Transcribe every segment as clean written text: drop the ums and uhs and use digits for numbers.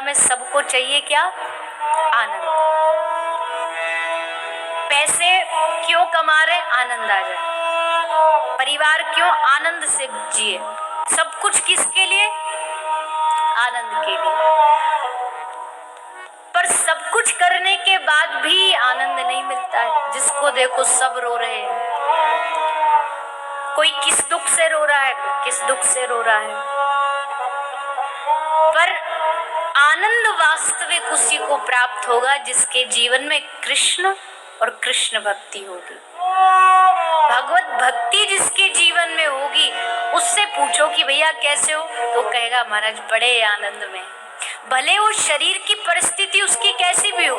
में सबको चाहिए क्या? आनंद। पैसे क्यों कमा रहे? आनंद आ जाए। परिवार क्यों? आनंद से जिए। सब कुछ किसके लिए? आनंद के लिए। पर सब कुछ करने के बाद भी आनंद नहीं मिलता है। जिसको देखो सब रो रहे हैं। कोई किस दुख से रो रहा है, कोई किस दुख से रो रहा है। पर आनंद वास्तविक उसी को प्राप्त होगा जिसके जीवन में कृष्ण और कृष्ण भक्ति होगी। भगवत भक्ति जिसके जीवन में होगी, उससे पूछो कि भैया कैसे हो, तो कहेगा महाराज बड़े आनंद में। भले वो शरीर की परिस्थिति उसकी कैसी भी हो।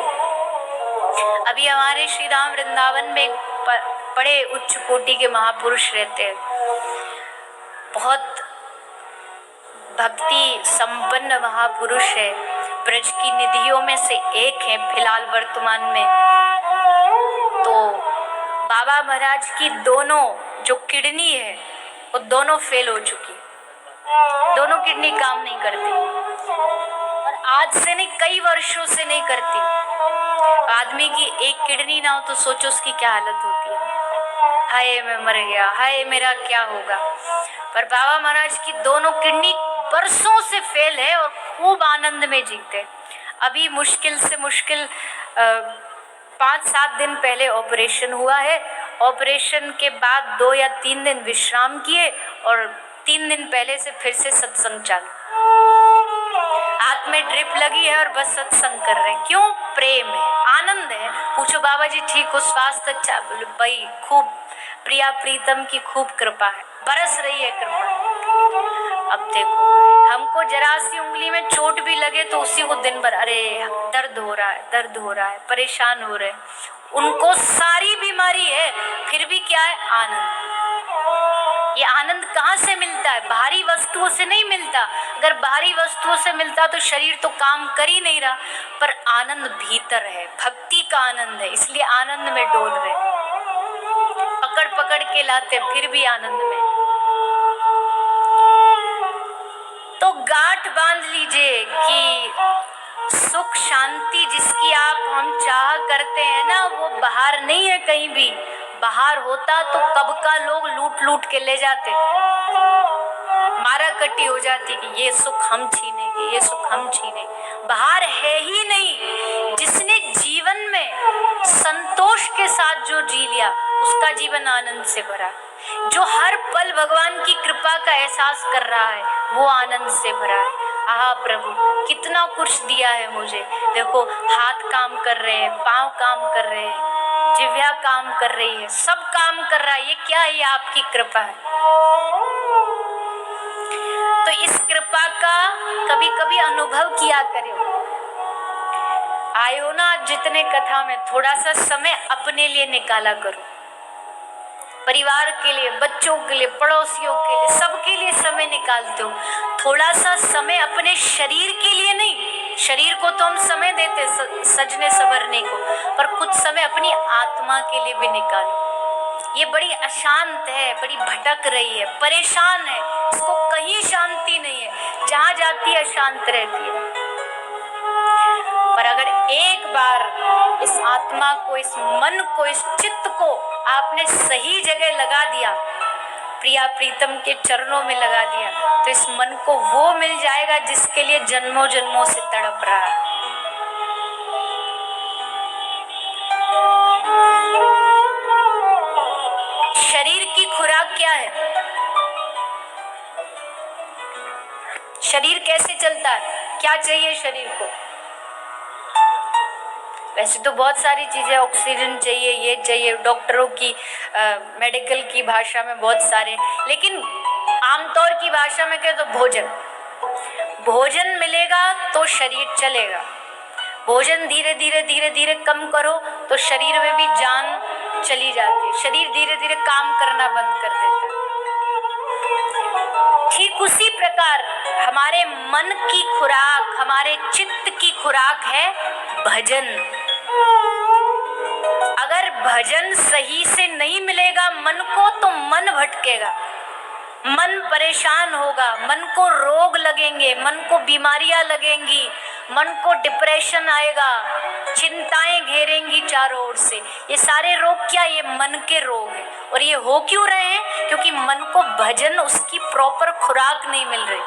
अभी हमारे श्री राम वृंदावन में बड़े उच्च कोटि के महापुरुष रहते हैं, बहुत भक्ति संपन्न महापुरुष है, ब्रज की निधियों में से एक है फिलहाल वर्तमान में। तो बाबा महाराज की दोनों जो किडनी है वो दोनों फेल हो चुकी, दोनों किडनी काम नहीं करती, और आज से नहीं कई वर्षों से नहीं करती। आदमी की एक किडनी ना हो तो सोचो उसकी क्या हालत होती है। हाय मैं मर गया, हाय मेरा क्या होगा। पर बाबा महाराज की दोनों किडनी बरसों से फेल है और खूब आनंद में जीते। अभी मुश्किल से मुश्किल 5-7 दिन पहले ऑपरेशन हुआ है। ऑपरेशन के बाद 2 या 3 दिन विश्राम किए और 3 दिन पहले से फिर से सत्संग चालू। हाथ में ड्रिप लगी है और बस सत्संग कर रहे हैं। क्यों? प्रेम है, आनंद है। पूछो बाबा जी ठीक हो, स्वास्थ्य अच्छा? बोले भाई खूब प्रिया प्रीतम की खूब कृपा है, बरस रही है कृपा। अब देखो हमको जरा सी उंगली में चोट भी लगे तो उसी को दिन भर अरे दर्द हो रहा है, दर्द हो रहा है, परेशान हो रहे। उनको सारी बीमारी है फिर भी क्या है? आनंद। ये आनंद कहाँ से मिलता है? बाहरी वस्तुओं से नहीं मिलता। अगर बाहरी वस्तुओं से मिलता तो शरीर तो काम कर ही नहीं रहा। पर आनंद भीतर है, भक्ति का आनंद है, इसलिए आनंद में डोल रहे। पकड़ पकड़ के लाते फिर भी आनंद में। तो गांठ बांध लीजिए कि सुख शांति जिसकी हम चाह करते हैं ना, वो बाहर नहीं है कहीं भी। बाहर होता तो कब का लोग लूट लूट के ले जाते, मारा कटी हो जाती कि ये सुख हम छीनेंगे, ये सुख हम छीनेंगे। बाहर है ही नहीं। जिसने जीवन में संतोष के साथ जो जी लिया उसका जीवन आनंद से भरा। जो हर पल भगवान की कृपा का एहसास कर रहा है वो आनंद से भरा है। आहा प्रभु कितना कुछ दिया है मुझे। देखो हाथ काम कर रहे हैं, पांव काम कर रहे हैं, जिह्वा काम कर रही है, सब काम कर रहा है। ये क्या है? ये आपकी कृपा है। तो इस कृपा का कभी कभी अनुभव किया करो। आए हो ना जितने कथा में, थोड़ा सा समय अपने लिए निकाला करो। परिवार के लिए, बच्चों के लिए, पड़ोसियों के लिए, सबके लिए समय निकालते हो। थोड़ा सा समय अपने शरीर के लिए नहीं, शरीर को तो हम समय देते सजने संवरने को, पर कुछ समय अपनी आत्मा के लिए भी निकालो। ये बड़ी अशांत है, बड़ी भटक रही है, परेशान है, इसको कहीं शांति नहीं है, जहां जाती है शांत रहती है। पर अगर एक बार इस आत्मा को, इस मन को, इस चित्त को आपने सही जगह लगा दिया, प्रिया प्रीतम के चरणों में लगा दिया, तो इस मन को वो मिल जाएगा जिसके लिए जन्मों जन्मों से तड़प रहा है। शरीर की खुराक क्या है? शरीर कैसे चलता है? क्या चाहिए शरीर को? वैसे तो बहुत सारी चीजें, ऑक्सीजन चाहिए, ये चाहिए, डॉक्टरों की मेडिकल की भाषा में बहुत सारे, लेकिन आमतौर की भाषा में कहें तो भोजन। भोजन मिलेगा तो शरीर चलेगा। भोजन धीरे धीरे धीरे धीरे कम करो तो शरीर में भी जान चली जाती है, शरीर धीरे धीरे काम करना बंद कर देता है। ठीक उसी प्रकार हमारे मन की खुराक, हमारे चित्त की खुराक है भजन। अगर भजन सही से नहीं मिलेगा मन को तो मन भटकेगा, मन परेशान होगा, मन को रोग लगेंगे, मन को बीमारियां लगेंगी, मन को डिप्रेशन आएगा, चिंताएं घेरेंगी चारों ओर से। ये सारे रोग क्या, ये मन के रोग हैं। और ये हो क्यों रहे हैं? क्योंकि मन को भजन, उसकी प्रॉपर खुराक नहीं मिल रही।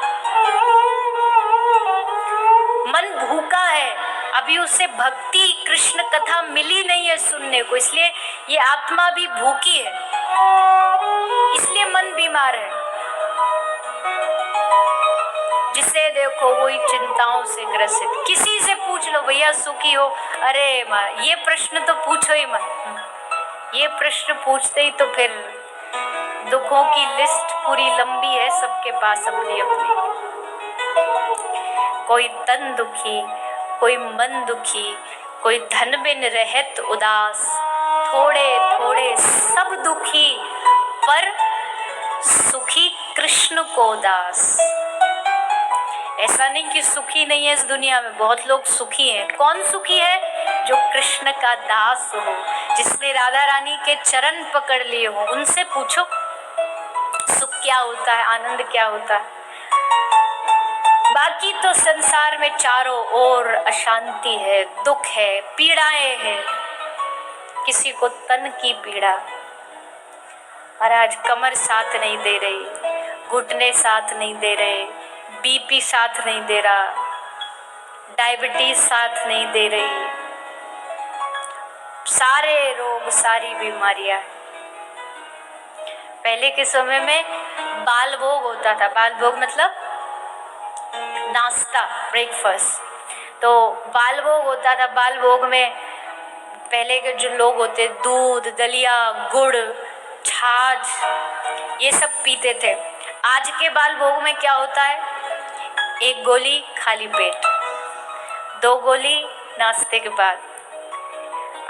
मन भूखा है, अभी उसे भक्ति कृष्ण कथा मिली नहीं है सुनने को, इसलिए ये आत्मा भी भूखी है, इसलिए मन बीमार है। जिसे देखो वही चिंताओं से ग्रसित। किसी से पूछ लो भैया सुखी हो, अरे माँ ये प्रश्न तो पूछो ही मत। ये प्रश्न पूछते ही तो फिर दुखों की लिस्ट पूरी लंबी है सबके पास अपनी अपनी। कोई तन दुखी, कोई मन दुखी, कोई धन बिन रहत उदास, थोड़े थोड़े सब दुखी, पर सुखी कृष्ण को दास। ऐसा नहीं कि सुखी नहीं है इस दुनिया में, बहुत लोग सुखी हैं। कौन सुखी है? जो कृष्ण का दास हो, जिसने राधा रानी के चरण पकड़ लिए हो। उनसे पूछो सुख क्या होता है, आनंद क्या होता है। बाकी तो संसार में चारों ओर अशांति है, दुख है, पीड़ाएं हैं। किसी को तन की पीड़ा, और आज कमर साथ नहीं दे रही, घुटने साथ नहीं दे रहे, बीपी साथ नहीं दे रहा, डायबिटीज साथ नहीं दे रही, सारे रोग, सारी बीमारियां। पहले के समय में बाल भोग होता था। बाल भोग मतलब नाश्ता, ब्रेकफास्ट। तो बाल भोग होता था। बाल भोग में पहले के जो लोग होते, दूध, दलिया, गुड़, छाछ, ये सब पीते थे। आज के बाल भोग में क्या होता है? एक गोली खाली पेट, 2 गोली नाश्ते के बाद।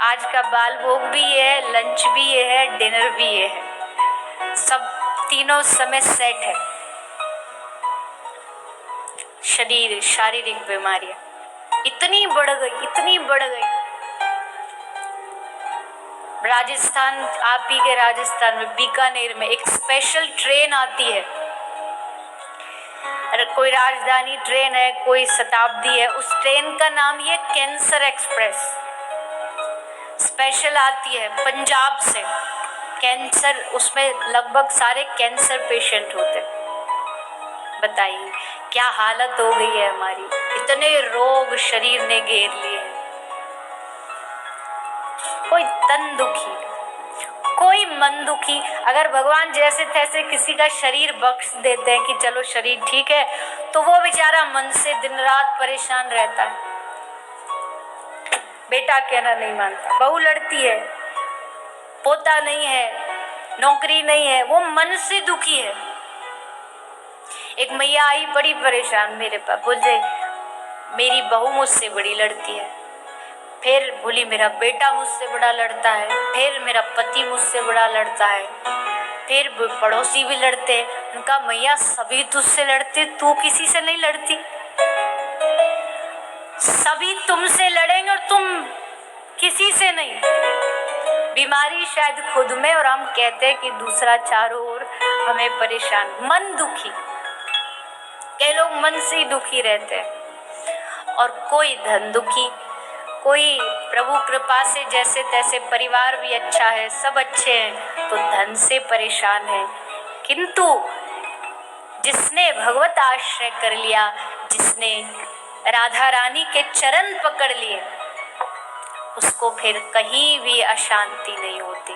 आज का बाल भोग भी ये है, लंच भी ये है, डिनर भी ये है, सब तीनों समय सेट है। शरीर, शारीरिक बीमारियां इतनी बढ़ गई, इतनी बढ़ गई। राजस्थान, आप भी के राजस्थान में बीकानेर में एक स्पेशल ट्रेन आती है। अरे कोई राजधानी ट्रेन है, कोई शताब्दी है, उस ट्रेन का नाम ये कैंसर एक्सप्रेस। स्पेशल आती है पंजाब से। कैंसर, उसमें लगभग सारे कैंसर पेशेंट होते। बताइए क्या हालत हो गई है हमारी। इतने रोग शरीर ने घेर लिए हैं। कोई तन दुखी, कोई मन दुखी। अगर भगवान जैसे तैसे किसी का शरीर बख्श देते हैं कि चलो शरीर ठीक है, तो वो बेचारा मन से दिन रात परेशान रहता है। बेटा कहना नहीं मानता, बहू लड़ती है, पोता नहीं है, नौकरी नहीं है, वो मन से दुखी है। एक मैया आई बड़ी परेशान मेरे पास, बोल रही मेरी बहू मुझसे बड़ी लड़ती है, फिर बोली मेरा बेटा मुझसे बड़ा लड़ता है, फिर मेरा पति मुझसे बड़ा लड़ता है, फिर पड़ोसी भी लड़ते हैं। उनका मैया सभी तुझसे लड़ते, तू किसी से नहीं लड़ती। सभी तुमसे लड़ेंगे और तुम किसी से नहीं। बीमारी शायद खुद में, और हम कहते हैं कि दूसरा चारों ओर हमें परेशान। मन दुखी, कई लोग मन से ही दुखी रहते हैं। और कोई धन दुखी, कोई प्रभु कृपा से जैसे तैसे परिवार भी अच्छा है, सब अच्छे हैं, तो धन से परेशान है। किंतु जिसने भगवत आश्रय कर लिया, जिसने राधा रानी के चरण पकड़ लिए, उसको फिर कहीं भी अशांति नहीं होती।